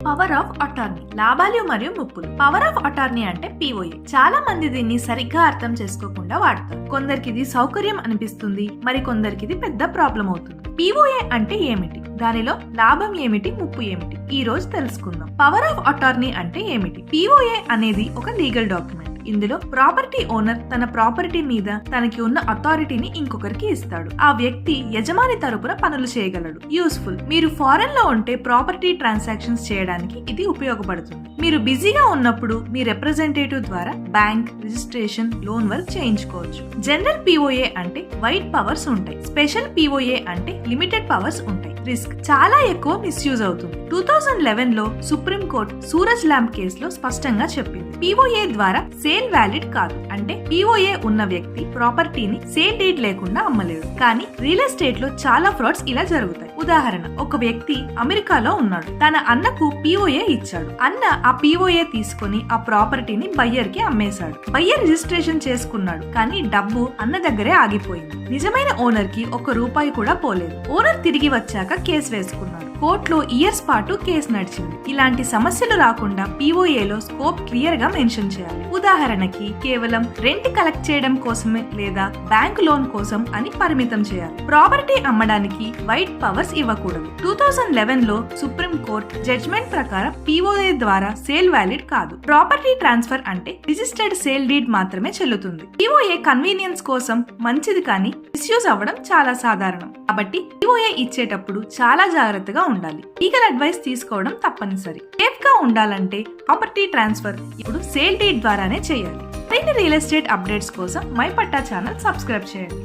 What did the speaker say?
Power of attorney, లాభాలు మరియు ముప్పులు. Power of attorney అంటే పిఓఏ. చాలా మంది దీన్ని సరిగ్గా అర్థం చేసుకోకుండా వాడతారు. కొందరికి ఇది సౌకర్యం అనిపిస్తుంది, మరి కొందరికి ఇది పెద్ద ప్రాబ్లం అవుతుంది. పిఓఏ అంటే ఏమిటి, దానిలో లాభం ఏమిటి, ముప్పు ఏమిటి, ఈ రోజు తెలుసుకుందాం. పవర్ ఆఫ్ అటార్నీ అంటే ఏమిటి? పిఓఏ అనేది ఒక లీగల్ డాక్యుమెంట్. ఇందులో ప్రాపర్టీ ఓనర్ తన ప్రాపర్టీ మీద తనకి ఉన్న అథారిటీని ఇంకొకరికి ఇస్తాడు. ఆ వ్యక్తి యజమాని తరపున పనులు చేయగలడు. యూస్ఫుల్: మీరు ఫారెన్ లో ఉంటే ప్రాపర్టీ ట్రాన్సాక్షన్స్ చేయడానికి ఇది ఉపయోగపడుతుంది. మీరు బిజీగా ఉన్నప్పుడు మీ రిప్రజెంటేటివ్ ద్వారా బ్యాంక్, రిజిస్ట్రేషన్, లోన్ వర్క్ చేయించుకోవచ్చు. జనరల్ పిఓఏ అంటే వైడ్ పవర్స్ ఉంటాయి. స్పెషల్ పిఓఏ అంటే లిమిటెడ్ పవర్స్ ఉంటాయి. రిస్క్: చాలా ఎక్కువ మిస్యూజ్ అవుతుంది. 2011 లో సుప్రీం కోర్టు సూరజ్ ల్యాంప్ కేసులో స్పష్టంగా చెప్పింది, పిఓఏ ద్వారా సేల్ వ్యాలిడ్ కాదు. అంటే పిఓఏ ఉన్న వ్యక్తి ప్రాపర్టీని సేల్ డీడ్ లేకుండా అమ్మలేడు. కానీ రియల్ ఎస్టేట్ లో చాలా ఫ్రాడ్స్ ఇలా జరుగుతాయి. ఉదాహరణ: ఒక వ్యక్తి అమెరికాలో ఉన్నాడు. తన అన్నకు పిఓఏ ఇచ్చాడు. అన్న ఆ పిఓఏ తీసుకుని ఆ ప్రాపర్టీని బయ్యర్ కి అమ్మేశాడు. బయ్యర్ రిజిస్ట్రేషన్ చేసుకున్నాడు, కానీ డబ్బు అన్న దగ్గరే ఆగిపోయింది. నిజమైన ఓనర్ కి ₹1 కూడా పోలేదు. ఓనర్ తిరిగి వచ్చాక కేసు వేసుకున్నాడు. కోర్టులో ఇయర్స్ పాటు కేసు నడిచింది. ఇలాంటి సమస్యలు రాకుండా పిఓఏలో స్కోప్ క్లియర్ గా మెన్షన్ చేయాలి. ఉదాహరణకి కేవలం రెంట్ కలెక్ట్ చేయడం కోసమే లేదా బ్యాంక్ లోన్ కోసం అని పరిమితం చేయాలి. ప్రాపర్టీ అమ్మడానికి వైడ్ పవర్స్ ఇవ్వకూడదు. 2011 లో సుప్రీం కోర్టు జడ్జ్మెంట్ ప్రకారం పిఓఏ ద్వారా సేల్ వ్యాలిడ్ కాదు. ప్రాపర్టీ ట్రాన్స్ఫర్ అంటే రిజిస్టర్డ్ సేల్ డీడ్ మాత్రమే చెల్లుతుంది. పిఓఏ కన్వీనియన్స్ కోసం మంచిది, కానీ మిస్యూజ్ అవ్వడం చాలా సాధారణం. కాబట్టి పిఓఏ ఇచ్చేటప్పుడు చాలా జాగ్రత్తగా ఉండాలి. లీగల్ అడ్వైస్ తీసుకోవడం తప్పనిసరి. సేఫ్ గా ఉండాలంటే ప్రాపర్టీ ట్రాన్స్ఫర్ ఇప్పుడు సేల్ డీడ్ ద్వారానే చేయాలి. మరిన్ని రియల్ ఎస్టేట్ అప్డేట్స్ కోసం మై పట్టా ఛానల్ సబ్స్క్రైబ్ చేయండి.